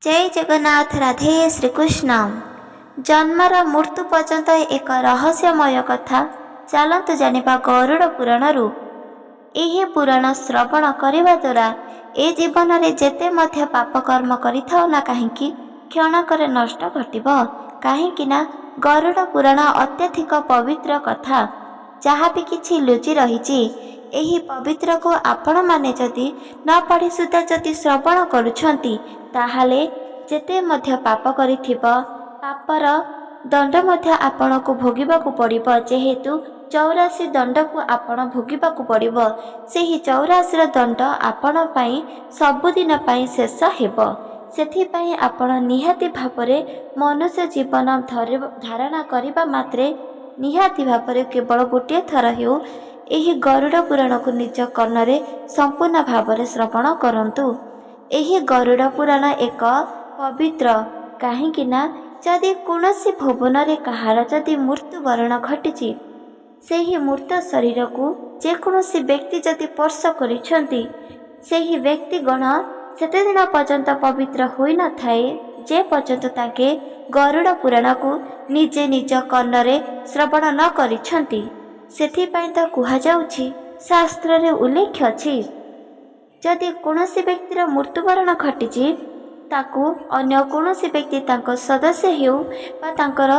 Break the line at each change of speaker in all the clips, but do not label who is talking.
जय जगन्नाथ। राधे श्रीकृष्ण। जन्मर मृत्यु पर्यंत एक रहस्यमय कथा चलतु जानिबा गरुड़ पुराणरू। यही पुराण श्रवण करने द्वारा ए जीवन में जेते मध्य पाप कर्म करिथाओ ना कहीं क्षणकर नष्ट घटिब। कहीं गरुड़ पुराण अत्यधिक पवित्र कथा। जहाँ भी किछि लुचि रही एही पवित्र को आपण माने जदि न पढ़ी सुधा जदि श्रवण करुछंती ताहाले जेते मध्य पाप करिथिब पापर दंड मध्य आपण को भोगिबाकू पड़िबो। जेहेतु 84 दंड को आपण भोगिबाकू पड़िबो, सेही 84 दंड आपण पई सबुदिन पई शेष हेबो। सेथिपई आपण निहाती भावरे मनुष्य जीवन धारणा करिबा मात्रे निहाती भावरे केवल गोटे थर हेउ एही गरुड़ पुराण को निज कर्णरे संपूर्ण भावरे श्रवण करंतु। एही गरुड़ पुराण एक पवित्र कहीं जदि कौनसी भुवन रे कहार जदि मृत्युवरण घटी सेही मृत शरीर को जेकोसी व्यक्ति जदि स्पर्श करिछंती सेही व्यक्ति गण सेते दिन पर्यंत पवित्र होई न थाए जे पर्यंत ताके गरुड़ पुराण को निजे निज कर्णरे श्रवण न करिछंती। सेथिपई तो कुहा जाउछि शास्त्र रे उल्लेख अछि जदि कौनसी व्यक्तिर मृत्युवरण घटी ताकू अन्य कौनसी व्यक्ति तांको सदस्य हेउ बा तांकर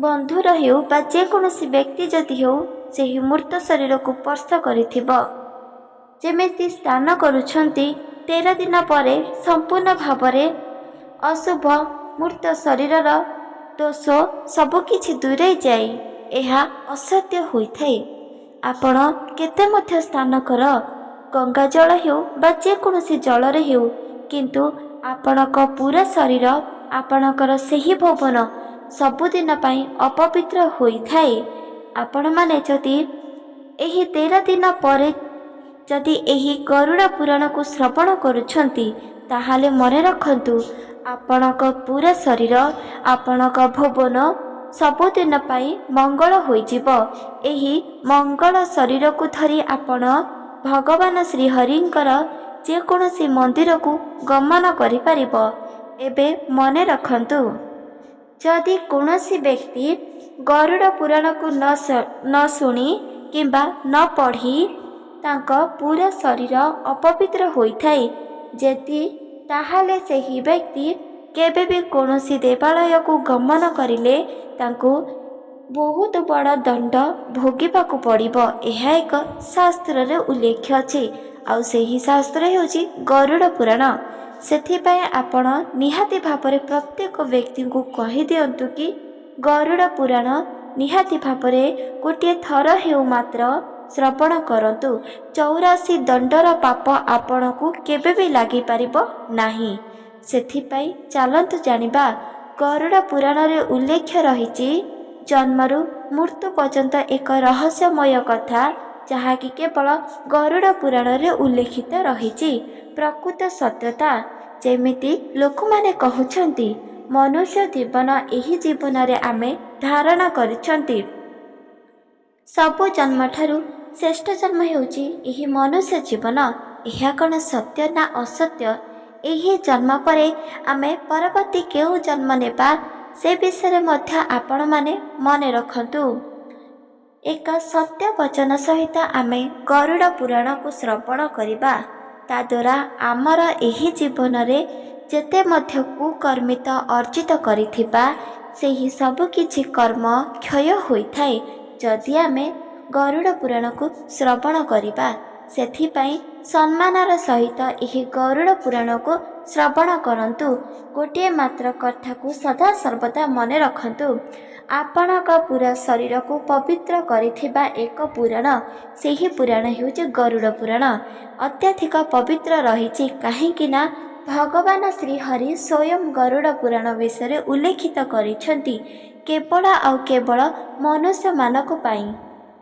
बंधुर हेउ बा जे कौनसी व्यक्ति जदि हेउ सेही मृत शरीर को स्पर्श करिथिबो जेमिति स्नान करुछंती 13 दिन परे संपूर्ण भावरे अशुभ मृत शरीरर दोष सबकिछि दूरे जाए एहा असत्य होइथाए। आपण केते मध्य स्नान कर गंगा जल हेउ बा जे कौनसी जल रे हेउ किंतु आपणक पूरा शरीर आपणकर सेही भवन सबुदिन पई अपवित्र होइथाए। आपण माने जदि एही 13 दिन परे जदि एही गरुड़ पुराण को श्रवण करुछंती ताहाले मने रखंतु आपणक पूरा शरीर आपणक भवन सबुदिन पई मंगल होइजिबो। एही मंगल शरीर को धरी आपण भगवान श्री हरिंकर जे कौनसी मंदिर को गमन करि परिबो। एबे मने रखंतु जदि कौनसी व्यक्ति गरुड़ पुराण को न शुणी किंबा न पढ़ी तांको पूरा शरीर अपवित्र होइथाए जेति ताहाले सेही व्यक्ति केबे भी कौनसी देवालय को गमन करिले तांको बहुत बड़ा दंड भोगिबाकू पड़िबो। एहा एक शास्त्र रे उल्लेख अछि आउ सेही शास्त्र हेउची गरुड़ पुराण। सेथिपई आपण निहाती भावरे प्रत्येक व्यक्ति को कहि दियंतु कि गरुड़ पुराण निहाती भावरे गोटे थर हेउ मात्र श्रवण करंतु। 84 दंडर पाप आपण को केबे भी लागि परिबो नाही। सेथिपई चलंतु जानिबा गरुड़ पुराण रे उल्लेख रहिछि जन्मरू मृत्यु पर्यंत एक रहस्यमय कथा जहाँकि केवल गरुड़ पुराण रे उल्लेखित रहिछि। प्रकृत सत्यता जेमिति लोक माने कहउछंती मनुष्य जीवन एही जीवन रे आमे धारणा करिछंती सबु जन्म ठारू श्रेष्ठ जन्म हेउची एही मनुष्य जीवन। एहा कण सत्य ना असत्य एही जन्म परे आमे परवर्ती केउ जन्म नेबा से विषय मध्य आपण माने मने रखंतु। एक सत्य वचन सहित आमे गरुड़ पुराण को श्रवण करिबा ता द्वारा आमर एही जीवन रे जेते मध्य कुकर्मित अर्जित करिथिबा सेही सब किछि कर्म क्षय होइथाए जदि आमे गरुड़ पुराण को श्रवण करिबा। सेथिपई सम्मानर सहित एही गरुड़ पुराण को श्रवण करंतु। गोटे मात्र कथा को सदा सर्वदा मने रखंतु आपणक पूरा शरीर को पवित्र करिथिबा एक पुराण सेही पुराण हेउचे गरुड़ पुराण। अत्यधिक पवित्र रहिछि काहेकिना भगवान श्री हरि स्वयं गरुड़ पुराण विषय उल्लेखित करिछंती केवल आउ केवल मनुष्य मानक पाई।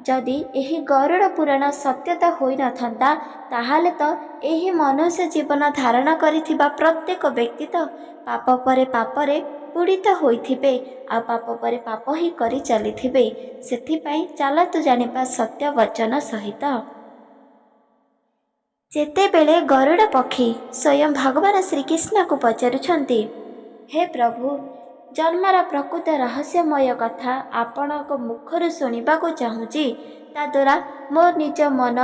जदि एही गरुड़ पुराण सत्यता होई नथंता ताहाले तो एही मनुष्य जीवन धारण करिथिबा प्रत्येक व्यक्ति तो पाप परे पापरे पीड़ित होइथिबे आ पाप परे पाप ही करि चलिथिबे। सेथिपई चलतु जानिबा सत्य वचन सहित। ଯେତେବେଳେ ଗରୁଡ଼ ପକ୍ଷୀ ସ୍ୱୟଂ ଭଗବାନ ଶ୍ରୀକୃଷ୍ଣକୁ ପଚାରୁଛନ୍ତି, ହେ ପ୍ରଭୁ, ଜନ୍ମର ପ୍ରକୃତ ରହସ୍ୟମୟ କଥା ଆପଣଙ୍କ ମୁଖରୁ ଶୁଣିବାକୁ ଚାହୁଁଛି। ତାଦ୍ୱାରା ମୋ ନିଜ ମନ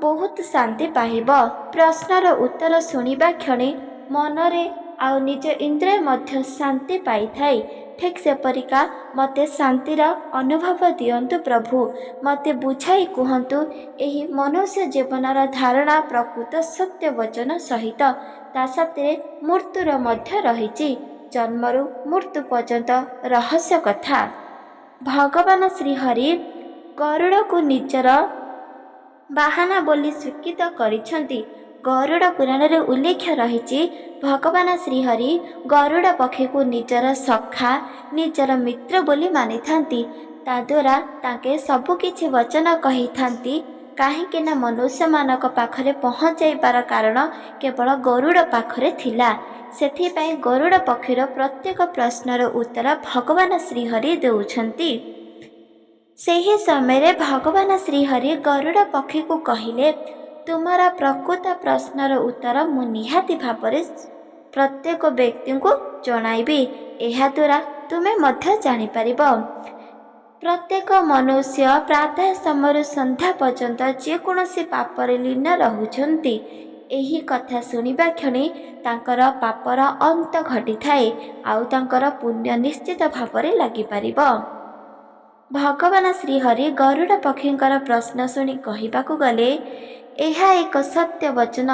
ବହୁତ ଶାନ୍ତି ପାଇବ। ପ୍ରଶ୍ନର ଉତ୍ତର ଶୁଣିବା କ୍ଷଣି ମନରେ ଆଉ ନିଜ ଇନ୍ଦ୍ରିୟ ମଧ୍ୟ ଶାନ୍ତି ପାଇଥାଏ। ଠିକ୍ ସେପରିକା ମୋତେ ଶାନ୍ତିର ଅନୁଭବ ଦିଅନ୍ତୁ ପ୍ରଭୁ। ମୋତେ ବୁଝାଇ କୁହନ୍ତୁ, ଏହି ମନୁଷ୍ୟ ଜୀବନର ଧାରଣା ପ୍ରକୃତ ସତ୍ୟ ବଚନ ସହିତ ତା ସାଥିରେ ମୃତ୍ୟୁର ମଧ୍ୟ ରହିଛି। ଜନ୍ମରୁ ମୃତ୍ୟୁ ପର୍ଯ୍ୟନ୍ତ ରହସ୍ୟ କଥା। ଭଗବାନ ଶ୍ରୀହରି ଗରୁଡ଼କୁ ନିଜର ବାହନ ବୋଲି ସ୍ୱୀକୃତ କରିଛନ୍ତି। ଗରୁଡ଼ ପୁରାଣରେ ଉଲ୍ଲେଖ ରହିଛି, ଭଗବାନ ଶ୍ରୀହରି ଗରୁଡ଼ ପକ୍ଷୀକୁ ନିଜର ସଖା, ନିଜର ମିତ୍ର ବୋଲି ମାନିଥାନ୍ତି। ତାଦ୍ୱାରା ତାଙ୍କେ ସବୁକିଛି ବଚନ କହିଥାନ୍ତି। କାହିଁକି ନା ମନୁଷ୍ୟମାନଙ୍କ ପାଖରେ ପହଞ୍ଚାଇବାର କାରଣ କେବଳ ଗରୁଡ଼ ପାଖରେ ଥିଲା। ସେଥିପାଇଁ ଗରୁଡ଼ ପକ୍ଷୀର ପ୍ରତ୍ୟେକ ପ୍ରଶ୍ନର ଉତ୍ତର ଭଗବାନ ଶ୍ରୀହରି ଦେଉଛନ୍ତି। ସେହି ସମୟରେ ଭଗବାନ ଶ୍ରୀହରି ଗରୁଡ଼ ପକ୍ଷୀକୁ କହିଲେ, ତୁମର ପ୍ରକୃତ ପ୍ରଶ୍ନର ଉତ୍ତର ମୁଁ ନିହାତି ଭାବରେ ପ୍ରତ୍ୟେକ ବ୍ୟକ୍ତିଙ୍କୁ ଜଣାଇବି। ଏହାଦ୍ୱାରା ତୁମେ ମଧ୍ୟ ଜାଣିପାରିବ। ପ୍ରତ୍ୟେକ ମନୁଷ୍ୟ ପ୍ରାତଃ ସମୟରୁ ସନ୍ଧ୍ୟା ପର୍ଯ୍ୟନ୍ତ ଯେକୌଣସି ପାପରେ ଲୀନ ରହୁଛନ୍ତି। ଏହି କଥା ଶୁଣିବା କ୍ଷଣି ତାଙ୍କର ପାପର ଅନ୍ତ ଘଟିଥାଏ, ଆଉ ତାଙ୍କର ପୁଣ୍ୟ ନିଶ୍ଚିତ ଭାବରେ ଲାଗିପାରିବ। ଭଗବାନ ଶ୍ରୀହରି ଗରୁଡ଼ ପକ୍ଷୀଙ୍କର ପ୍ରଶ୍ନ ଶୁଣି କହିବାକୁ ଗଲେ, ଏହା ଏକ ସତ୍ୟ ବଚନ।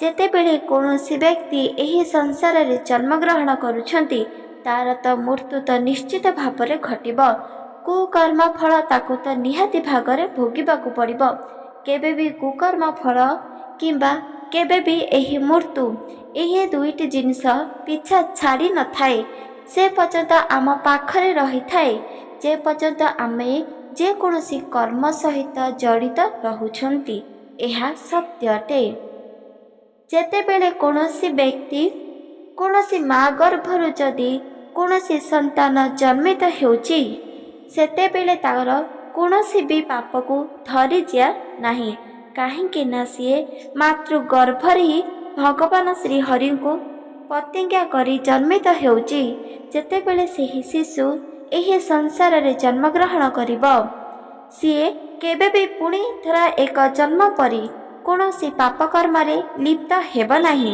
ଯେତେବେଳେ କୌଣସି ବ୍ୟକ୍ତି ଏହି ସଂସାରରେ ଜନ୍ମଗ୍ରହଣ କରୁଛନ୍ତି, ତାର ତ ମୃତ୍ୟୁ ତ ନିଶ୍ଚିତ ଭାବରେ ଘଟିବ। କୁକର୍ମ ଫଳ ତାକୁ ତ ନିହାତି ଭାବରେ ଭୋଗିବାକୁ ପଡ଼ିବ। କେବେ ବି କୁକର୍ମ ଫଳ କିମ୍ବା କେବେ ବି ଏହି ମୃତ୍ୟୁ, ଏହି ଦୁଇଟି ଜିନିଷ ପିଛା ଛାଡ଼ି ନଥାଏ। ସେ ପର୍ଯ୍ୟନ୍ତ ଆମ ପାଖରେ ରହିଥାଏ, ଯେ ପର୍ଯ୍ୟନ୍ତ ଆମେ ଯେକୌଣସି କର୍ମ ସହିତ ଜଡ଼ିତ ରହୁଛନ୍ତି। ଏହା ସତ୍ୟ ଅଟେ। ଯେତେବେଳେ କୌଣସି ବ୍ୟକ୍ତି କୌଣସି ମା ଗର୍ଭରୁ ଯଦି କୌଣସି ସନ୍ତାନ ଜନ୍ମିତ ହେଉଛି, ସେତେବେଳେ ତାର କୌଣସି ବି ପାପକୁ ଧରିଯାଏ ନାହିଁ। କାହିଁକି ନା ସିଏ ମାତୃ ଗର୍ଭରେ ହିଁ ଭଗବାନ ଶ୍ରୀହରିଙ୍କୁ ପ୍ରତିଜ୍ଞା କରି ଜନ୍ମିତ ହେଉଛି। ଯେତେବେଳେ ସେହି ଶିଶୁ ଏହି ସଂସାରରେ ଜନ୍ମଗ୍ରହଣ କରିବ, ସିଏ କେବେ ବି ପୁଣି ଥର ଏକ ଜନ୍ମ ପରି କୌଣସି ପାପକର୍ମରେ ଲିପ୍ତ ହେବ ନାହିଁ।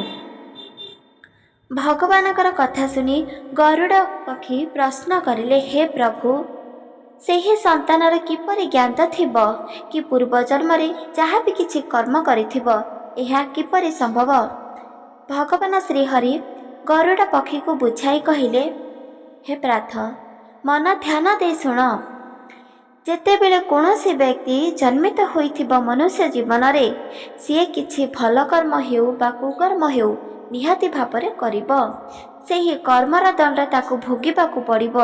ଭଗବାନଙ୍କର କଥା ଶୁଣି ଗରୁଡ଼ ପକ୍ଷୀ ପ୍ରଶ୍ନ କରିଲେ, ହେ ପ୍ରଭୁ, ସେହି ସନ୍ତାନର କିପରି ଜ୍ଞାତ ଥିବ କି ପୂର୍ବ ଜନ୍ମରେ ଯାହା ବି କିଛି କର୍ମ କରିଥିବ? ଏହା କିପରି ସମ୍ଭବ? ଭଗବାନ ଶ୍ରୀହରି ଗରୁଡ଼ ପକ୍ଷୀକୁ ବୁଝାଇ କହିଲେ, ହେ ପ୍ରାଥ, ମନ ଧ୍ୟାନ ଦେଇ ଶୁଣ। ଯେତେବେଳେ କୌଣସି ବ୍ୟକ୍ତି ଜନ୍ମିତ ହୋଇଥିବ ମନୁଷ୍ୟ ଜୀବନରେ, ସିଏ କିଛି ଭଲ କର୍ମ ହେଉ ବା କୁକର୍ମ ହେଉ ନିହାତି ଭାବରେ କରିବ। ସେହି କର୍ମର ଦଣ୍ଡ ତାକୁ ଭୋଗିବାକୁ ପଡ଼ିବ।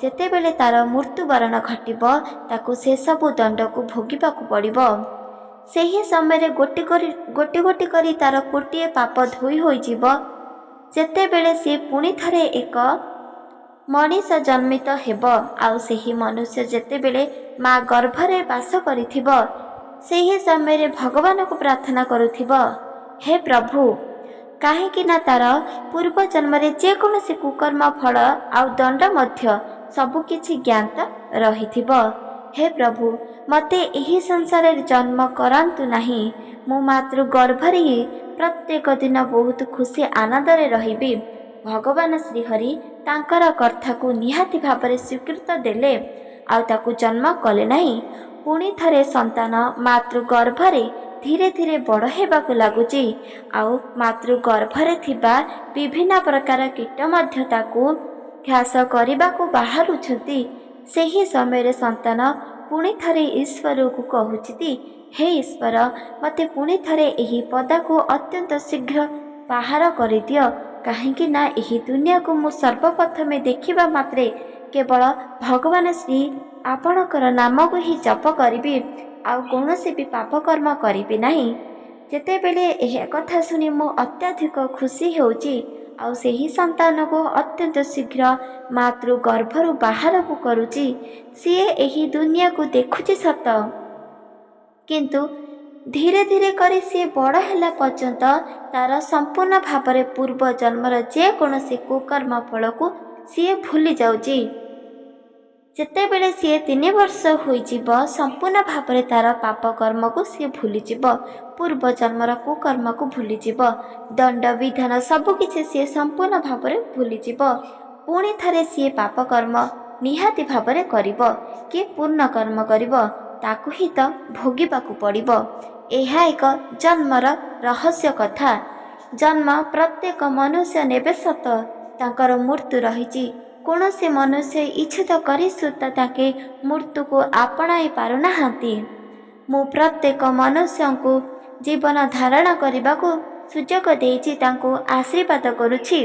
ଯେତେବେଳେ ତାର ମୃତ୍ୟୁବରଣ ଘଟିବ, ତାକୁ ସେସବୁ ଦଣ୍ଡକୁ ଭୋଗିବାକୁ ପଡ଼ିବ। ସେହି ସମୟରେ ଗୋଟି ଗୋଟି କରି ତାର ଗୋଟିଏ ପାପ ଧୋଇ ହୋଇଯିବ। ଯେତେବେଳେ ସେ ପୁଣି ଥରେ ଏକ ମଣିଷ ଜନ୍ମିତ ହେବ, ଆଉ ସେହି ମନୁଷ୍ୟ ଯେତେବେଳେ ମା ଗର୍ଭରେ ବାସ କରିଥିବ, ସେହି ସମୟରେ ଭଗବାନଙ୍କୁ ପ୍ରାର୍ଥନା କରୁଥିବ, ହେ ପ୍ରଭୁ, କାହିଁକି ନା ତାର ପୂର୍ବ ଜନ୍ମରେ ଯେକୌଣସି କୁକର୍ମ ଫଳ ଆଉ ଦଣ୍ଡ ମଧ୍ୟ ସବୁକିଛି ଜ୍ଞାତ ରହିଥିବ। ହେ ପ୍ରଭୁ, ମୋତେ ଏହି ସଂସାରରେ ଜନ୍ମ କରାନ୍ତୁ ନାହିଁ। ମୁଁ ମାତୃ ଗର୍ଭରେ ହିଁ ପ୍ରତ୍ୟେକ ଦିନ ବହୁତ ଖୁସି ଆନନ୍ଦରେ ରହିବି। ଭଗବାନ ଶ୍ରୀହରି ତାଙ୍କର କଥାକୁ ନିହାତି ଭାବରେ ସ୍ୱୀକୃତ ଦେଲେ, ଆଉ ତାକୁ ଜନ୍ମ କଲେ ନାହିଁ। ପୁଣି ଥରେ ସନ୍ତାନ ମାତୃ ଗର୍ଭରେ ଧୀରେ ଧୀରେ ବଡ଼ ହେବାକୁ ଲାଗୁଛି, ଆଉ ମାତୃ ଗର୍ଭରେ ଥିବା ବିଭିନ୍ନ ପ୍ରକାର କୀଟ ମଧ୍ୟ ତାକୁ ଘାସ କରିବାକୁ ବାହାରୁଛନ୍ତି। ସେହି ସମୟରେ ସନ୍ତାନ ପୁଣି ଥରେ ଈଶ୍ୱରକୁ କହୁଛି, ହେ ଈଶ୍ୱର, ମୋତେ ପୁଣି ଥରେ ଏହି ପଦାକୁ ଅତ୍ୟନ୍ତ ଶୀଘ୍ର ବାହାର କରିଦିଅ। କାହିଁକି ନା ଏହି ଦୁନିଆକୁ ମୁଁ ସର୍ବପ୍ରଥମେ ଦେଖିବା ମାତ୍ରେ କେବଳ ଭଗବାନ ଶ୍ରୀ ଆପଣଙ୍କର ନାମକୁ ହିଁ ଜପ କରିବି, ଆଉ କୌଣସି ବି ପାପକର୍ମ କରିବି ନାହିଁ। ଯେତେବେଳେ ଏହା କଥା ଶୁଣି ମୁଁ ଅତ୍ୟଧିକ ଖୁସି ହେଉଛି, ଆଉ ସେହି ସନ୍ତାନକୁ ଅତ୍ୟନ୍ତ ଶୀଘ୍ର ମାତୃ ଗର୍ଭରୁ ବାହାରକୁ କରୁଛି। ସିଏ ଏହି ଦୁନିଆକୁ ଦେଖୁଛି ସତ, କିନ୍ତୁ धीरे धीरे करी सी बड़ ହେଲା पर्यंत तार संपूर्ण भाव पूर्व जन्मर जेकोसी कुकर्म फल को सी भूली जाऊँगी। जेतेबेले सी 3 वर्ष होइजिब संपूर्ण भाव तार पाप कर्म को सी भूलीजिब, पूर्व जन्मर कुकर्म को भूलीजिब, दंड विधान सबकि सी संपूर्ण भाव भूलीजिब। पुणी थरे सी पाप कर्म निहाती भाव करिब कि पूर्ण कर्म करिब ताकू ही तो भोगिबाकू पड़िब। यह एक जन्मर रहस्य कथा। जन्म प्रत्येक मनुष्य नेबे सत तांकर मृत्यु रही। कौन से मनुष्य इच्छित करी सुद्धा ताके मृत्यु को आपणाई पारुना। मु प्रत्येक मनुष्य को जीवन धारण करने को सुजोग देइछि, तांको आशीर्वाद करुछि।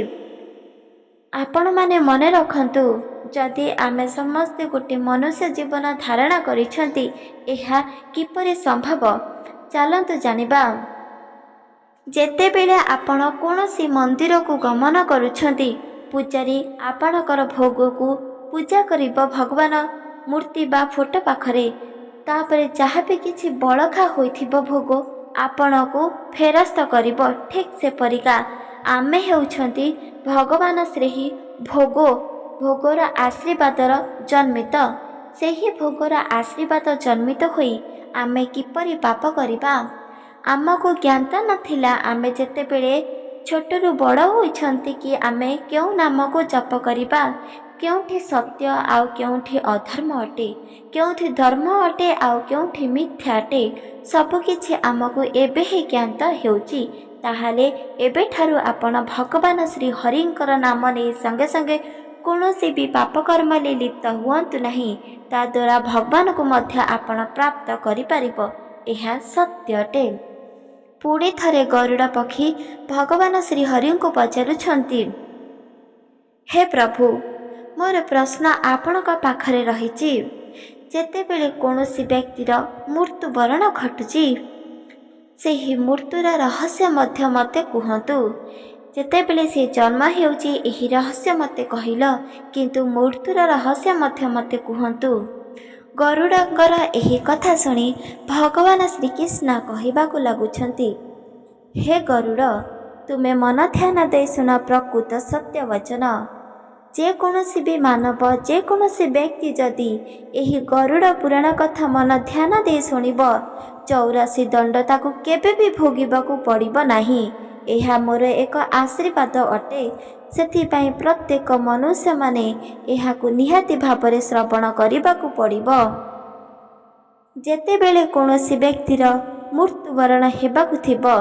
आपण माने मन रखंतु, जदि आमे समस्ते गोटे मनुष्य जीवन धारण करिछंती एहा किपरि संभव चलतु जानिबा। जेतेबेले आपण कोनोसी मंदिर को गमन करुछंती, पूजारी आपणकर भोग को पूजा करिब भगवान मूर्ति बा फोटो पाखरे, तापरे जहाँ भी किछि बळखा होइथिबो भोग आपण को फेरस्त करिब। ठीक से परिका आमे हेउछंती भगवान श्री भोगर आशीर्वादर जन्मित। सेही भोगर आशीर्वाद जन्मित होई आमे किपरि पाप करिबा। आमको ज्ञाता नथिला। आमे जेतेबेले छोटरू बड़ होइछंती कि आमे केउ नाम को जप करिबा, केउठी सत्य आउ केउठी अधर्म अटे, केउठी धर्म अटे आउ केउठी मिथ्या अटे, सबकिछि आमको एबे ही ज्ञात हेउची। ताहाले एबे ठारू आपण भगवान श्री हरिंकर नाम नै संगे संगे कौनसी भी पाप कर्म ले लिप्त हुअंतु नहीं। ता द्वारा भगवान को मध्य आपण प्राप्त करि परिबो, एहा सत्य अटे। पुणी थरे गरुड़ पक्षी भगवान श्री हरि को पचारुछंती, हे प्रभु मोर प्रश्न आपणक पाखरे रहिछि। जेतेबेले कौनसी व्यक्तिर मृत्युवरण घटुछि सेही मृत्युर रहस्य मध्य मते कुहतु। जेतेबेले से जन्म हेउछि एही रहस्य मते कहिल, किंतु मृत्युर रहस्य मध्य मते कुहतु। गरुड़कर एही कथा सुनी भगवान श्रीकृष्ण कहबाकू लगुछंती, हे गरुड़ तुमे मन ध्यान दे सुन प्रकृत सत्य वचन। जेकोसी भी मानव जेकोसी व्यक्ति जदि एही गरुड़ पुराण कथा मन ध्यान दे सुनिब, 84 दंड ताकू केबे भी भोगिबाकू पड़िबो नाही। एहा मोर एक आशीर्वाद अटे। सेथिपाई प्रत्येक मनुष्य माने एहाकू निहाती भावरे श्रवण करिबाकू पड़िबो। जेतेबेले कौनसी व्यक्तिर मृत्युवरण हेबाकू थिबो,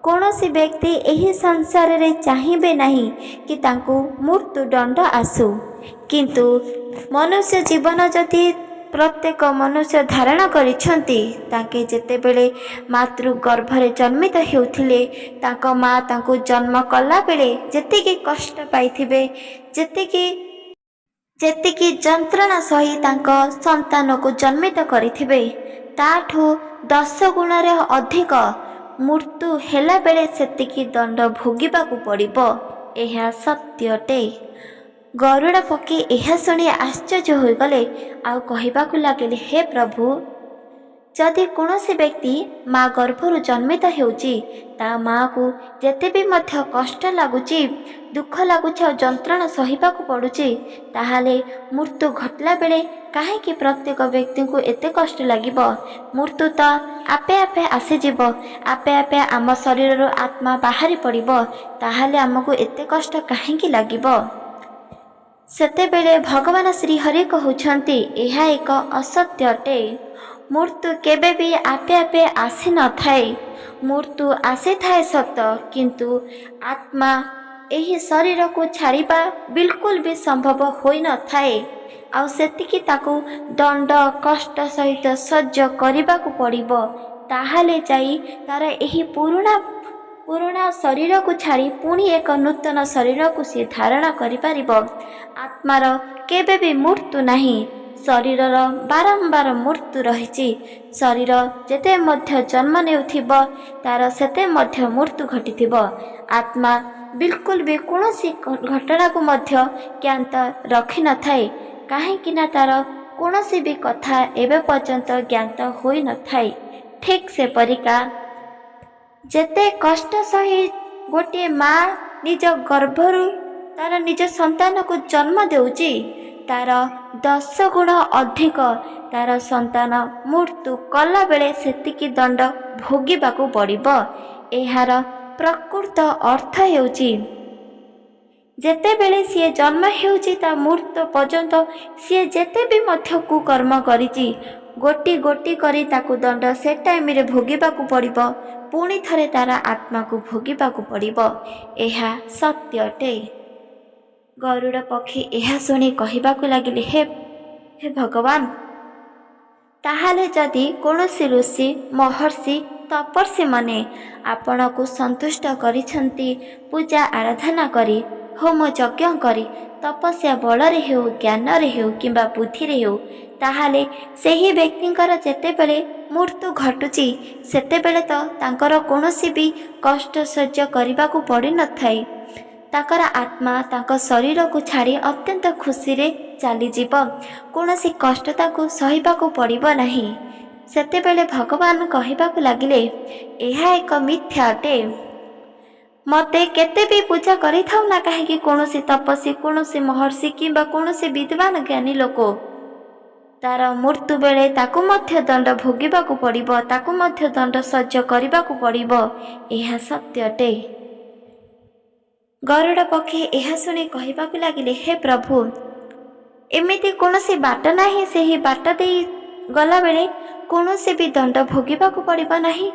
कौनसी व्यक्ति एही संसार रे चाहिबे नाही कि तांकू मृत्यु दंड आसु, किंतु मनुष्य जीवन जदि प्रत्येक मनुष्य धारण करिछंती, ताके जेतेबेले मातृ गर्भरे जन्मित हेउथिले ताको माँ तांकू जन्म कला बेले जेतिकी कष्ट पाइथिबे, जेतिकी जंत्रणा सही तांको संतान को जन्मित करिथिबे, ताठू 10 गुण रे अधिक मृत्यु हेला बेले सेतिकी दंड भोगिबाकू पड़िबो। एहा सत्य अटे। गरुड़ पक्षी यह शुणी आश्चर्य हो गले आउ कहबाकू लगे, हे प्रभु जदि कौनसी व्यक्ति माँ गर्भरु जन्मित हेउची ता माँ को जेते भी मध्य कष्ट लगुची, दुख लगुच और जंत्रणा सहिबाकू पड़ुची, ताहाले मृत्यु घटला बेले काहेकि प्रत्येक व्यक्ति को एते कष्ट लागिबो। मृत्यु तो आपे आपे आसीजिबो, आपे आपे आम शरीर आत्मा बाहरी पड़िबो, ताहाले आमको एते कष्ट काहेकि लागिबो। सेतेबेले भगवान श्री हरि कहउछंती, एहा एक असत्य अटे। मृत्यु केबे भी आपे आपे आसी न थाए। मृत्यु आसी थाए सत, किंतु आत्मा एही शरीर को छाड़िबा बिल्कुल भी संभव होई न थाए। आउ सेतिकी ताकू दंड कष्ट सहित सह्य करिबाकू पड़िबो, ताहाले जाई तार एही पुराणा शरीर को छाड़ी पुणी एक नूतन शरीर को सी धारण करि परिबो। आत्मार केबे भी मृत्यु नहीं। शरीरर बारंबार मृत्यु रही। शरीर जेते मध्य जन्म नेउथिबो तार सेते मध्य मृत्यु घटिथिबो। आत्मा बिल्कुल भी कौनसी घटना को मध्य ज्ञात रखि न थाए, काहेकि ना तार कौनसी भी कथा एबे पर्यंत ज्ञात होई न थाए। ଠିକ୍ ସେପରିକା ଯେତେ କଷ୍ଟ ସହି ଗୋଟିଏ ମା ନିଜ ଗର୍ଭରୁ ତାର ନିଜ ସନ୍ତାନକୁ ଜନ୍ମ ଦେଉଛି, ତାର 10 ଗୁଣ ଅଧିକ ତାର ସନ୍ତାନ ମୃତ୍ୟୁ କଲାବେଳେ ସେତିକି ଦଣ୍ଡ ଭୋଗିବାକୁ ପଡ଼ିବ। ଏହାର ପ୍ରକୃତ ଅର୍ଥ ହେଉଛି ଯେତେବେଳେ ସିଏ ଜନ୍ମ ହେଉଛି ତା ମୃତ୍ୟୁ ପର୍ଯ୍ୟନ୍ତ ସିଏ ଯେତେ ବି ମଧ୍ୟ କୁକର୍ମ କରିଛି, ଗୋଟି ଗୋଟି କରି ତାକୁ ଦଣ୍ଡ ସେ ଟାଇମରେ ଭୋଗିବାକୁ ପଡ଼ିବ। ପୁଣି ଥରେ ତାର ଆତ୍ମାକୁ ଭୋଗିବାକୁ ପଡ଼ିବ। ଏହା ସତ୍ୟ ଅଟେ। ଗରୁଡ଼ ପକ୍ଷୀ ଏହା ଶୁଣି କହିବାକୁ ଲାଗିଲେ, ହେ ଭଗବାନ, ତାହେଲେ ଯଦି କୌଣସି ଋଷି ମହର୍ଷି ତପସ୍ୱୀମାନେ ଆପଣଙ୍କୁ ସନ୍ତୁଷ୍ଟ କରିଛନ୍ତି ପୂଜା ଆରାଧନା କରି, ହୋମ ଯଜ୍ଞ କରି, ତପସ୍ୟା ବଳରେ ହେଉ, ଜ୍ଞାନରେ ହେଉ କିମ୍ବା ବୁଦ୍ଧିରେ ହେଉ, ତାହେଲେ ସେହି ବ୍ୟକ୍ତିଙ୍କର ଯେତେବେଳେ ମୃତ୍ୟୁ ଘଟୁଛି ସେତେବେଳେ ତ ତାଙ୍କର କୌଣସି ବି କଷ୍ଟ ସହ୍ୟ କରିବାକୁ ପଡ଼ିନଥାଏ। ତାଙ୍କର ଆତ୍ମା ତାଙ୍କ ଶରୀରକୁ ଛାଡ଼ି ଅତ୍ୟନ୍ତ ଖୁସିରେ ଚାଲିଯିବ। କୌଣସି କଷ୍ଟ ତାକୁ ସହିବାକୁ ପଡ଼ିବ ନାହିଁ। ସେତେବେଳେ ଭଗବାନ କହିବାକୁ ଲାଗିଲେ, ଏହା ଏକ ମିଥ୍ୟା ଅଟେ। ମୋତେ କେତେ ବି ପୂଜା କରିଥାଉ ନା କାହିଁକି କୌଣସି ତପସ୍ୱୀ, କୌଣସି ମହର୍ଷି କିମ୍ବା କୌଣସି ବିଦ୍ୱାନ ଜ୍ଞାନୀ ଲୋକ, ତାର ମୃତ୍ୟୁ ବେଳେ ତାକୁ ମଧ୍ୟ ଦଣ୍ଡ ଭୋଗିବାକୁ ପଡ଼ିବ, ତାକୁ ମଧ୍ୟ ଦଣ୍ଡ ସହ୍ୟ କରିବାକୁ ପଡ଼ିବ। ଏହା ସତ୍ୟ ଅଟେ। ଗରୁଡ଼ ପକ୍ଷୀ ଏହା ଶୁଣି କହିବାକୁ ଲାଗିଲେ, ହେ ପ୍ରଭୁ, ଏମିତି କୌଣସି ବାଟ ନାହିଁ ସେହି ବାଟ ଦେଇ ଗଲାବେଳେ କୌଣସି ବି ଦଣ୍ଡ ଭୋଗିବାକୁ ପଡ଼ିବ ନାହିଁ।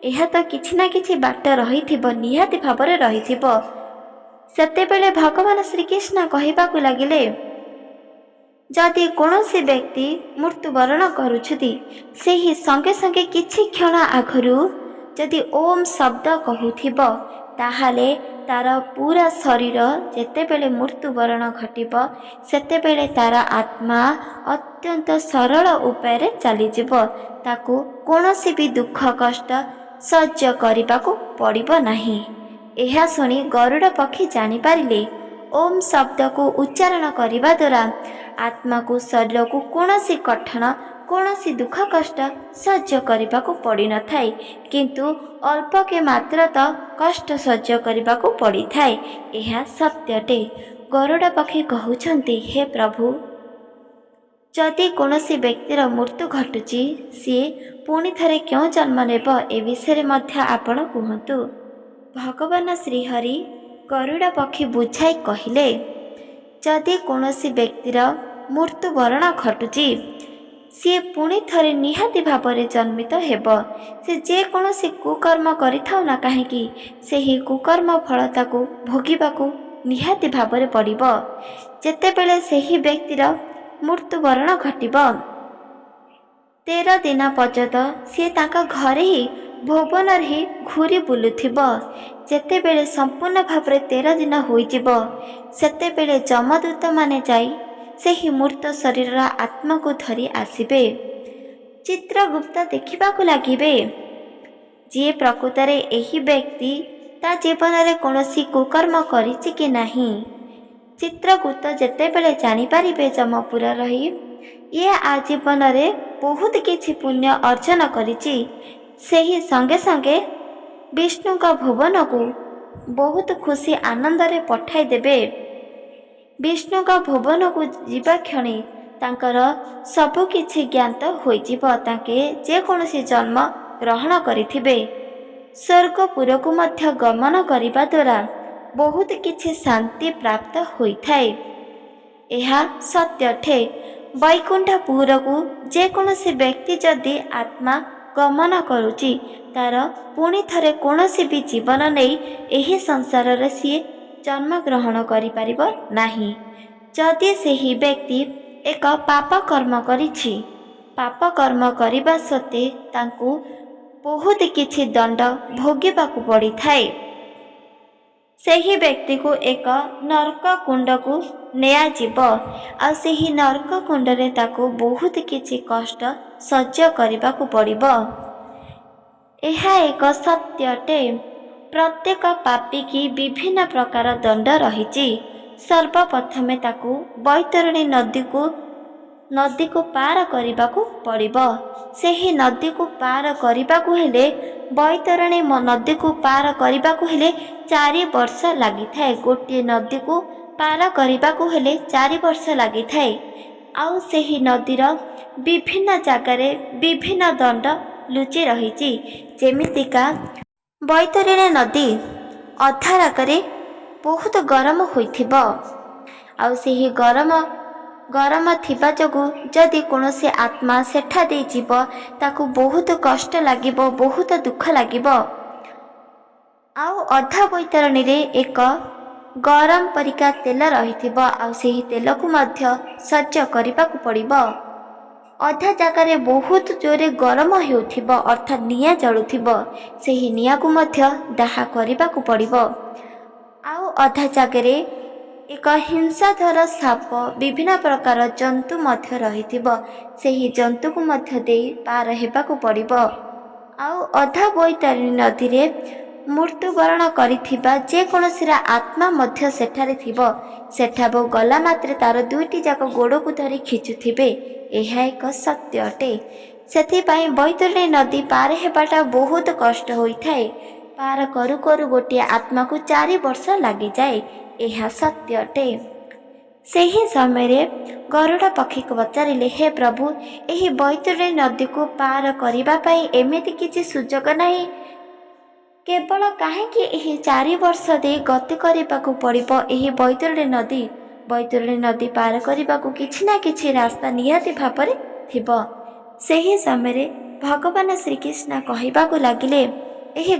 ଏହା ତ କିଛି ନା କିଛି ବାଟ ରହିଥିବ, ନିହାତି ଭାବରେ ରହିଥିବ। ସେତେବେଳେ ଭଗବାନ ଶ୍ରୀକୃଷ୍ଣ କହିବାକୁ ଲାଗିଲେ, ଯଦି କୌଣସି ବ୍ୟକ୍ତି ମୃତ୍ୟୁବରଣ କରୁଛନ୍ତି, ସେହି ସଙ୍ଗେ ସଙ୍ଗେ କିଛି କ୍ଷଣ ଆଗରୁ ଯଦି ଓମ୍ ଶବ୍ଦ କହୁଥିବ, ତାହେଲେ ତାର ପୁରା ଶରୀର ଯେତେବେଳେ ମୃତ୍ୟୁବରଣ ଘଟିବ ସେତେବେଳେ ତାର ଆତ୍ମା ଅତ୍ୟନ୍ତ ସରଳ ଉପାୟରେ ଚାଲିଯିବ। ତାକୁ କୌଣସି ବି ଦୁଃଖ କଷ୍ଟ ସହ୍ୟ କରିବାକୁ ପଡ଼ିବ ନାହିଁ। ଏହା ଶୁଣି ଗରୁଡ଼ ପକ୍ଷୀ ଜାଣିପାରିଲେ, ଓମ୍ ଶବ୍ଦକୁ ଉଚ୍ଚାରଣ କରିବା ଦ୍ୱାରା ଆତ୍ମାକୁ ଶରୀରକୁ କୌଣସି କଠିନ, କୌଣସି ଦୁଃଖ କଷ୍ଟ ସହ୍ୟ କରିବାକୁ ପଡ଼ିନଥାଏ, କିନ୍ତୁ ଅଳ୍ପକେ ମାତ୍ର ତ କଷ୍ଟ ସହ୍ୟ କରିବାକୁ ପଡ଼ିଥାଏ। ଏହା ସତ୍ୟଟେ। ଗରୁଡ଼ ପକ୍ଷୀ କହୁଛନ୍ତି, ହେ ପ୍ରଭୁ, ଯଦି କୌଣସି ବ୍ୟକ୍ତିର ମୃତ୍ୟୁ ଘଟୁଛି, ସିଏ ପୁଣି ଥରେ କେଉଁ ଜନ୍ମ ନେବ ଏ ବିଷୟରେ ମଧ୍ୟ ଆପଣ କୁହନ୍ତୁ। ଭଗବାନ ଶ୍ରୀହରି ଗରୁଡ଼ ପକ୍ଷୀ ବୁଝାଇ କହିଲେ, ଯଦି କୌଣସି ବ୍ୟକ୍ତିର ମୃତ୍ୟୁବରଣ ଘଟୁଛି, ସିଏ ପୁଣି ଥରେ ନିହାତି ଭାବରେ ଜନ୍ମିତ ହେବ। ସେ ଯେକୌଣସି କୁକର୍ମ କରିଥାଉ ନା କାହିଁକି ସେହି କୁକର୍ମ ଫଳ ତାକୁ ଭୋଗିବାକୁ ନିହାତି ଭାବରେ ପଡ଼ିବ। ଯେତେବେଳେ ସେହି ବ୍ୟକ୍ତିର ମୃତ୍ୟୁବରଣ ଘଟିବ, 13 ଦିନ ପର୍ଯ୍ୟନ୍ତ ସିଏ ତାଙ୍କ ଘରେ ହିଁ ଭୁବନରେ ହିଁ ଘୁରି ବୁଲୁଥିବ। ଯେତେବେଳେ ସମ୍ପୂର୍ଣ୍ଣ ଭାବରେ 13 ଦିନ ହୋଇଯିବ, ସେତେବେଳେ ଯମଦୂତମାନେ ଯାଇ ସେହି ମୃତ ଶରୀରର ଆତ୍ମାକୁ ଧରି ଆସିବେ। ଚିତ୍ରଗୁପ୍ତ ଦେଖିବାକୁ ଲାଗିବେ, ଯିଏ ପ୍ରକୃତରେ ଏହି ବ୍ୟକ୍ତି ତା ଜୀବନରେ କୌଣସି କୁକର୍ମ କରିଛି କି ନାହିଁ। ଚିତ୍ରଗୁପ୍ତ ଯେତେବେଳେ ଜାଣିପାରିବେ ଯମପୁର ରହି ଇଏ ଆଜୀବନରେ ବହୁତ କିଛି ପୁଣ୍ୟ ଅର୍ଜନ କରିଛି, ସେହି ସଙ୍ଗେ ସଙ୍ଗେ ବିଷ୍ଣୁଙ୍କ ଭୁବନକୁ ବହୁତ ଖୁସି ଆନନ୍ଦରେ ପଠାଇ ଦେବେ। ବିଷ୍ଣୁଙ୍କ ଭୁବନକୁ ଯିବା କ୍ଷଣି ତାଙ୍କର ସବୁ କିଛି ଜ୍ଞାତ ହୋଇଯିବ। ତାଙ୍କେ ଯେକୌଣସି ଜନ୍ମ ଗ୍ରହଣ କରିଥିବେ, ସ୍ୱର୍ଗପୁରକୁ ମଧ୍ୟ ଗମନ କରିବା ଦ୍ୱାରା ବହୁତ କିଛି ଶାନ୍ତି ପ୍ରାପ୍ତ ହୋଇଥାଏ। ଏହା ସତ୍ୟଠେ। ବୈକୁଣ୍ଠପୁରକୁ ଯେକୌଣସି ବ୍ୟକ୍ତି ଯଦି ଆତ୍ମା ଗମନ କରୁଛି, ତାର ପୁଣି ଥରେ କୌଣସି ବି ଜୀବନ ନେଇ ଏହି ସଂସାରରେ ସିଏ ଜନ୍ମଗ୍ରହଣ କରିପାରିବ ନାହିଁ। ଯଦି ସେହି ବ୍ୟକ୍ତି ଏକ ପାପ କର୍ମ କରିଛି, ପାପ କର୍ମ କରିବା ସତ୍ତ୍ୱେ ତାଙ୍କୁ ବହୁତ କିଛି ଦଣ୍ଡ ଭୋଗିବାକୁ ପଡ଼ିଥାଏ। ସେହି ବ୍ୟକ୍ତିକୁ ଏକ ନର୍କ କୁଣ୍ଡକୁ ନିଆଯିବ, ଆଉ ସେହି ନର୍କ କୁଣ୍ଡରେ ତାକୁ ବହୁତ କିଛି କଷ୍ଟ ସହ୍ୟ କରିବାକୁ ପଡ଼ିବ। ଏହା ଏକ ସତ୍ୟଟେ। ପ୍ରତ୍ୟେକ ପାପୀକି ବିଭିନ୍ନ ପ୍ରକାର ଦଣ୍ଡ ରହିଛି। ସର୍ବପ୍ରଥମେ ତାକୁ ବୈତରଣୀ नदी को पार करने को पड़िब। ସେହି ନଦୀକୁ ପାର କରିବାକୁ ହେଲେ ବୈତରଣୀ ନଦୀକୁ ପାର କରିବାକୁ ହେଲେ 4 ବର୍ଷ ଲାଗିଥାଏ। ଗୋଟିଏ ନଦୀକୁ ପାର କରିବାକୁ ହେଲେ 4 ବର୍ଷ ଲାଗିଥାଏ। ଆଉ ସେହି ନଦୀର ବିଭିନ୍ନ ଜାଗାରେ ବିଭିନ୍ନ ଦଣ୍ଡ ଲୁଚି ରହିଛି। ଯେମିତିକା ବୈତରଣୀ ନଦୀ ଅଧା ରାଗରେ ବହୁତ ଗରମ ହୋଇଥିବ। ଆଉ ସେହି ଗରମ ଥିବା ଯୋଗୁଁ ଯଦି କୌଣସି ଆତ୍ମା ସେଠା ଦେଇ ଯିବ ତାକୁ ବହୁତ କଷ୍ଟ ଲାଗିବ, ବହୁତ ଦୁଃଖ ଲାଗିବ। ଆଉ ଅଧା ବୈତରଣୀରେ ଏକ ଗରମ ପରିକା ତେଲ ରହିଥିବ। ଆଉ ସେହି ତେଲକୁ ମଧ୍ୟ ସହ୍ୟ କରିବାକୁ ପଡ଼ିବ। ଅଧା ଜାଗାରେ ବହୁତ ଜୋରେ ଗରମ ହେଉଥିବ, ଅର୍ଥାତ୍ ନିଆଁ ଜଳୁଥିବ। ସେହି ନିଆଁକୁ ମଧ୍ୟ ଦାହ କରିବାକୁ ପଡ଼ିବ। ଆଉ ଅଧା ଜାଗାରେ ଏକ ହିଂସାଧର ସାପ, ବିଭିନ୍ନ ପ୍ରକାର ଜନ୍ତୁ ମଧ୍ୟ ରହିଥିବ। ସେହି ଜନ୍ତୁକୁ ମଧ୍ୟ ଦେଇ ପାର ହେବାକୁ ପଡ଼ିବ। ଆଉ ଅଧା ବୈତରଣୀ ନଦୀରେ ମୃତ୍ୟୁବରଣ କରିଥିବା ଯେକୌଣସି ଆତ୍ମା ମଧ୍ୟ ସେଠାରେ ଥିବ। ସେଠାକୁ ଗଲା ମାତ୍ରେ ତାର 2ଟି ଯାକ ଗୋଡ଼କୁ ଧରି ଖିଚୁଥିବେ। ଏହା ଏକ ସତ୍ୟ ଅଟେ। ସେଥିପାଇଁ ବୈତରଣୀ ନଦୀ ପାର ହେବାଟା ବହୁତ କଷ୍ଟ ହୋଇଥାଏ। ପାର କରୁ କରୁ ଗୋଟିଏ ଆତ୍ମାକୁ 4 ବର୍ଷ ଲାଗିଯାଏ। ଏହା ସତ୍ୟ ଅଟେ। ସେହି ସମୟରେ ଗରୁଡ଼ ପକ୍ଷୀକୁ ପଚାରିଲେ, ହେ ପ୍ରଭୁ, ଏହି ବୈତରଣୀ ନଦୀକୁ ପାର କରିବା ପାଇଁ ଏମିତି କିଛି ସୁଯୋଗ ନାହିଁ? କେବଳ କାହିଁକି ଏହି 4 ବର୍ଷ ଦେଇ ଗତି କରିବାକୁ ପଡ଼ିବ ଏହି ବୈତରଣୀ ନଦୀ ପାର କରିବାକୁ କିଛି ନା କିଛି ରାସ୍ତା ନିହାତି ଭାବରେ ଥିବ। ସେହି ସମୟରେ ଭଗବାନ ଶ୍ରୀକୃଷ୍ଣ କହିବାକୁ ଲାଗିଲେ, ଏହି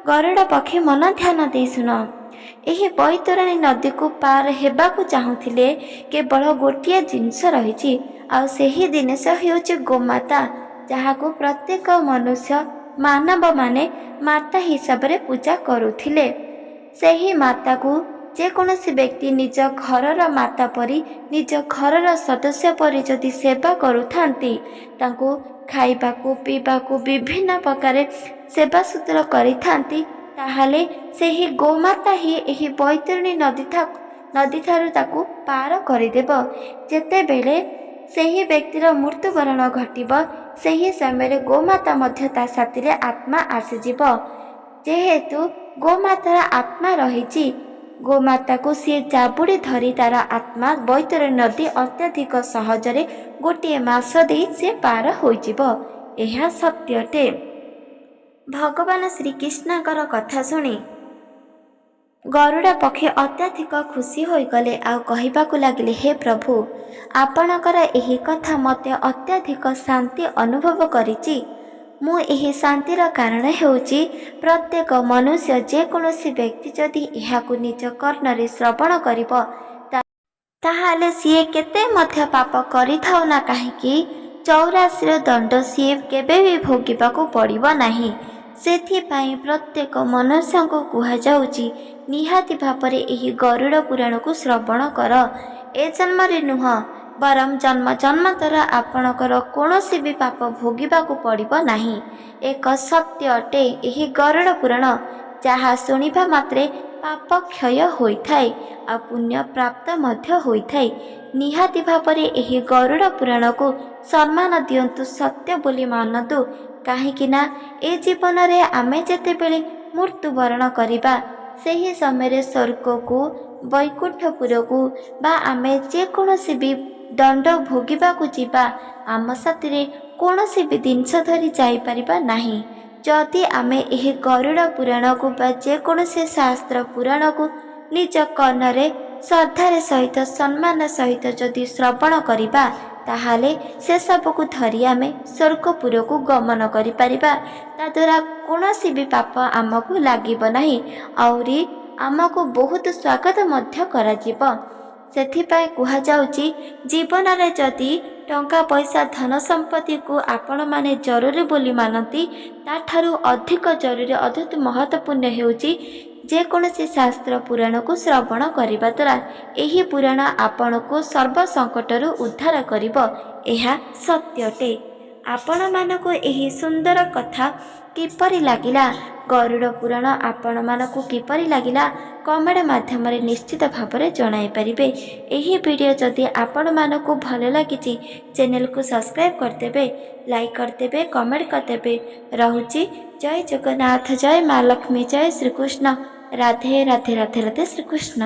ଗରୁଡ଼ ପକ୍ଷୀ ମନ ଧ୍ୟାନ ଦେଇ ଶୁଣ। ଏହି ବୈତରଣୀ ନଦୀକୁ ପାର ହେବାକୁ ଚାହୁଁଥିଲେ କେବଳ ଗୋଟିଏ ଜିନିଷ ରହିଛି। ଆଉ ସେହି ଜିନିଷ ହେଉଛି ଗୋମାତା, ଯାହାକୁ ପ୍ରତ୍ୟେକ ମନୁଷ୍ୟ ମାନବମାନେ ମାତା ହିସାବରେ ପୂଜା କରୁଥିଲେ। ସେହି ମାତାକୁ ଯେକୌଣସି ବ୍ୟକ୍ତି ନିଜ ଘରର ମାତା ପରି, ନିଜ ଘରର ସଦସ୍ୟ ପରି ଯଦି ସେବା କରୁଥାନ୍ତି, ତାଙ୍କୁ ଖାଇବାକୁ ପିଇବାକୁ ବିଭିନ୍ନ ପ୍ରକାର ସେବା ସୁତର କରିଥାନ୍ତି, ତାହେଲେ ସେହି ଗୋମାତା ହିଁ ଏହି ବୈତରଣୀ ନଦୀଠାରୁ ତାକୁ ପାର କରିଦେବ। ଯେତେବେଳେ ସେହି ବ୍ୟକ୍ତିର ମୃତ୍ୟୁବରଣ ଘଟିବ, ସେହି ସମୟରେ ଗୋମାତା ମଧ୍ୟ ତା ସାଥିରେ ଆତ୍ମା ଆସିଯିବ। ଯେହେତୁ ଗୋମାତାର ଆତ୍ମା ରହିଛି, ଗୋମାତାକୁ ସିଏ ଜାବୁଡ଼ି ଧରି ତାର ଆତ୍ମା ବୈତରଣୀ ନଦୀ ଅତ୍ୟଧିକ ସହଜରେ ଗୋଟିଏ ମାସ ଦେଇ ସେ ପାର ହୋଇଯିବ। ଏହା ସତ୍ୟ ଅଟେ। ଭଗବାନ ଶ୍ରୀକୃଷ୍ଣଙ୍କର କଥା ଶୁଣି ଗରୁଡ଼ ପକ୍ଷୀ ଅତ୍ୟଧିକ ଖୁସି ହୋଇଗଲେ। ଆଉ କହିବାକୁ ଲାଗିଲେ, ହେ ପ୍ରଭୁ, ଆପଣଙ୍କର ଏହି କଥା ମୋତେ ଅତ୍ୟଧିକ ଶାନ୍ତି ଅନୁଭବ କରିଛି। ମୁଁ ଏହି ଶାନ୍ତିର କାରଣ ହେଉଛି ପ୍ରତ୍ୟେକ ମନୁଷ୍ୟ, ଯେକୌଣସି ବ୍ୟକ୍ତି ଯଦି ଏହାକୁ ନିଜ କର୍ଣ୍ଣରେ ଶ୍ରବଣ କରିବ, ତାହେଲେ ସିଏ କେତେ ମଧ୍ୟ ପାପ କରିଥାଉ ନା କାହିଁକି, 84ର ଦଣ୍ଡ ସିଏ କେବେ ବି ଭୋଗିବାକୁ ପଡ଼ିବ ନାହିଁ। ସେଥିପାଇଁ ପ୍ରତ୍ୟେକ ମନୁଷ୍ୟଙ୍କୁ କୁହାଯାଉଛି, ନିହାତି ଭାବରେ ଏହି ଗରୁଡ଼ ପୁରାଣକୁ ଶ୍ରବଣ କର। ଏ ଜନ୍ମରେ ନୁହଁ, ବରଂ ଜନ୍ମ ଜନ୍ମାନ୍ତର ଆପଣଙ୍କର କୌଣସି ବି ପାପ ଭୋଗିବାକୁ ପଡ଼ିବ ନାହିଁ। ଏକ ସତ୍ୟ ଅଟେ ଏହି ଗରୁଡ଼ ପୁରାଣ, ଯାହା ଶୁଣିବା ମାତ୍ରେ ପାପ କ୍ଷୟ ହୋଇଥାଏ ଆଉ ପୁଣ୍ୟ ପ୍ରାପ୍ତ ମଧ୍ୟ ହୋଇଥାଏ। ନିହାତି ଭାବରେ ଏହି ଗରୁଡ଼ ପୁରାଣକୁ ସମ୍ମାନ ଦିଅନ୍ତୁ, ସତ୍ୟ ବୋଲି ମାନନ୍ତୁ। କାହିଁକି ନା ଏ ଜୀବନରେ ଆମେ ଯେତେବେଳେ ମୃତ୍ୟୁବରଣ କରିବା, ସେହି ସମୟରେ ସ୍ୱର୍ଗକୁ, ବୈକୁଣ୍ଠପୁରକୁ ବା ଆମେ ଯେକୌଣସି ବି ଦଣ୍ଡ ଭୋଗିବାକୁ ଯିବା, ଆମ ସାଥିରେ କୌଣସି ବି ଜିନିଷ ଧରି ଯାଇପାରିବା ନାହିଁ। ଯଦି ଆମେ ଏହି ଗରୁଡ଼ ପୁରାଣକୁ ବା ଯେକୌଣସି ଶାସ୍ତ୍ର ପୁରାଣକୁ ନିଜ କର୍ଣ୍ଣରେ ଶ୍ରଦ୍ଧାର ସହିତ, ସମ୍ମାନ ସହିତ ଯଦି ଶ୍ରବଣ କରିବା, ତାହେଲେ ସେସବୁକୁ ଧରି ଆମେ ସ୍ୱର୍ଗପୁରକୁ ଗମନ କରିପାରିବା। ତାଦ୍ୱାରା କୌଣସି ବି ପାପ ଆମକୁ ଲାଗିବ ନାହିଁ, ଆହୁରି ଆମକୁ ବହୁତ ସ୍ୱାଗତ ମଧ୍ୟ କରାଯିବ। ସେଥିପାଇଁ କୁହାଯାଉଛି, ଜୀବନରେ ଯଦି ଟଙ୍କା ପଇସା ଧନ ସମ୍ପତ୍ତିକୁ ଆପଣମାନେ ଜରୁରୀ ବୋଲି ମାନନ୍ତି, ତାଠାରୁ ଅଧିକ ଜରୁରୀ, ଅଧିକ ମହତ୍ୱପୂର୍ଣ୍ଣ ହେଉଛି ଯେକୌଣସି ଶାସ୍ତ୍ର ପୁରାଣକୁ ଶ୍ରବଣ କରିବା ଦ୍ୱାରା। ଏହି ପୁରାଣ ଆପଣଙ୍କୁ ସର୍ବ ସଙ୍କଟରୁ ଉଦ୍ଧାର କରିବ। ଏହା ସତ୍ୟ ଅଟେ। ଆପଣମାନଙ୍କୁ ଏହି ସୁନ୍ଦର କଥା କିପରି ଲାଗିଲା, ଗରୁଡ଼ ପୁରାଣ ଆପଣମାନଙ୍କୁ କିପରି ଲାଗିଲା କମେଣ୍ଟ ମାଧ୍ୟମରେ ନିଶ୍ଚିତ ଭାବରେ ଜଣାଇ ପାରିବେ। ଏହି ଭିଡ଼ିଓ ଯଦି ଆପଣମାନଙ୍କୁ ଭଲ ଲାଗିଛି ଚ୍ୟାନେଲକୁ ସବସ୍କ୍ରାଇବ୍ କରିଦେବେ, ଲାଇକ୍ କରିଦେବେ, କମେଣ୍ଟ କରିଦେବେ। ରହୁଛି। ଜୟ ଜଗନ୍ନାଥ, ଜୟ ମା ଲକ୍ଷ୍ମୀ, ଜୟ ଶ୍ରୀକୃଷ୍ଣ। ରାଧେ ରାଧେ ରାଧେ ରାଧେ ଶ୍ରୀକୃଷ୍ଣ।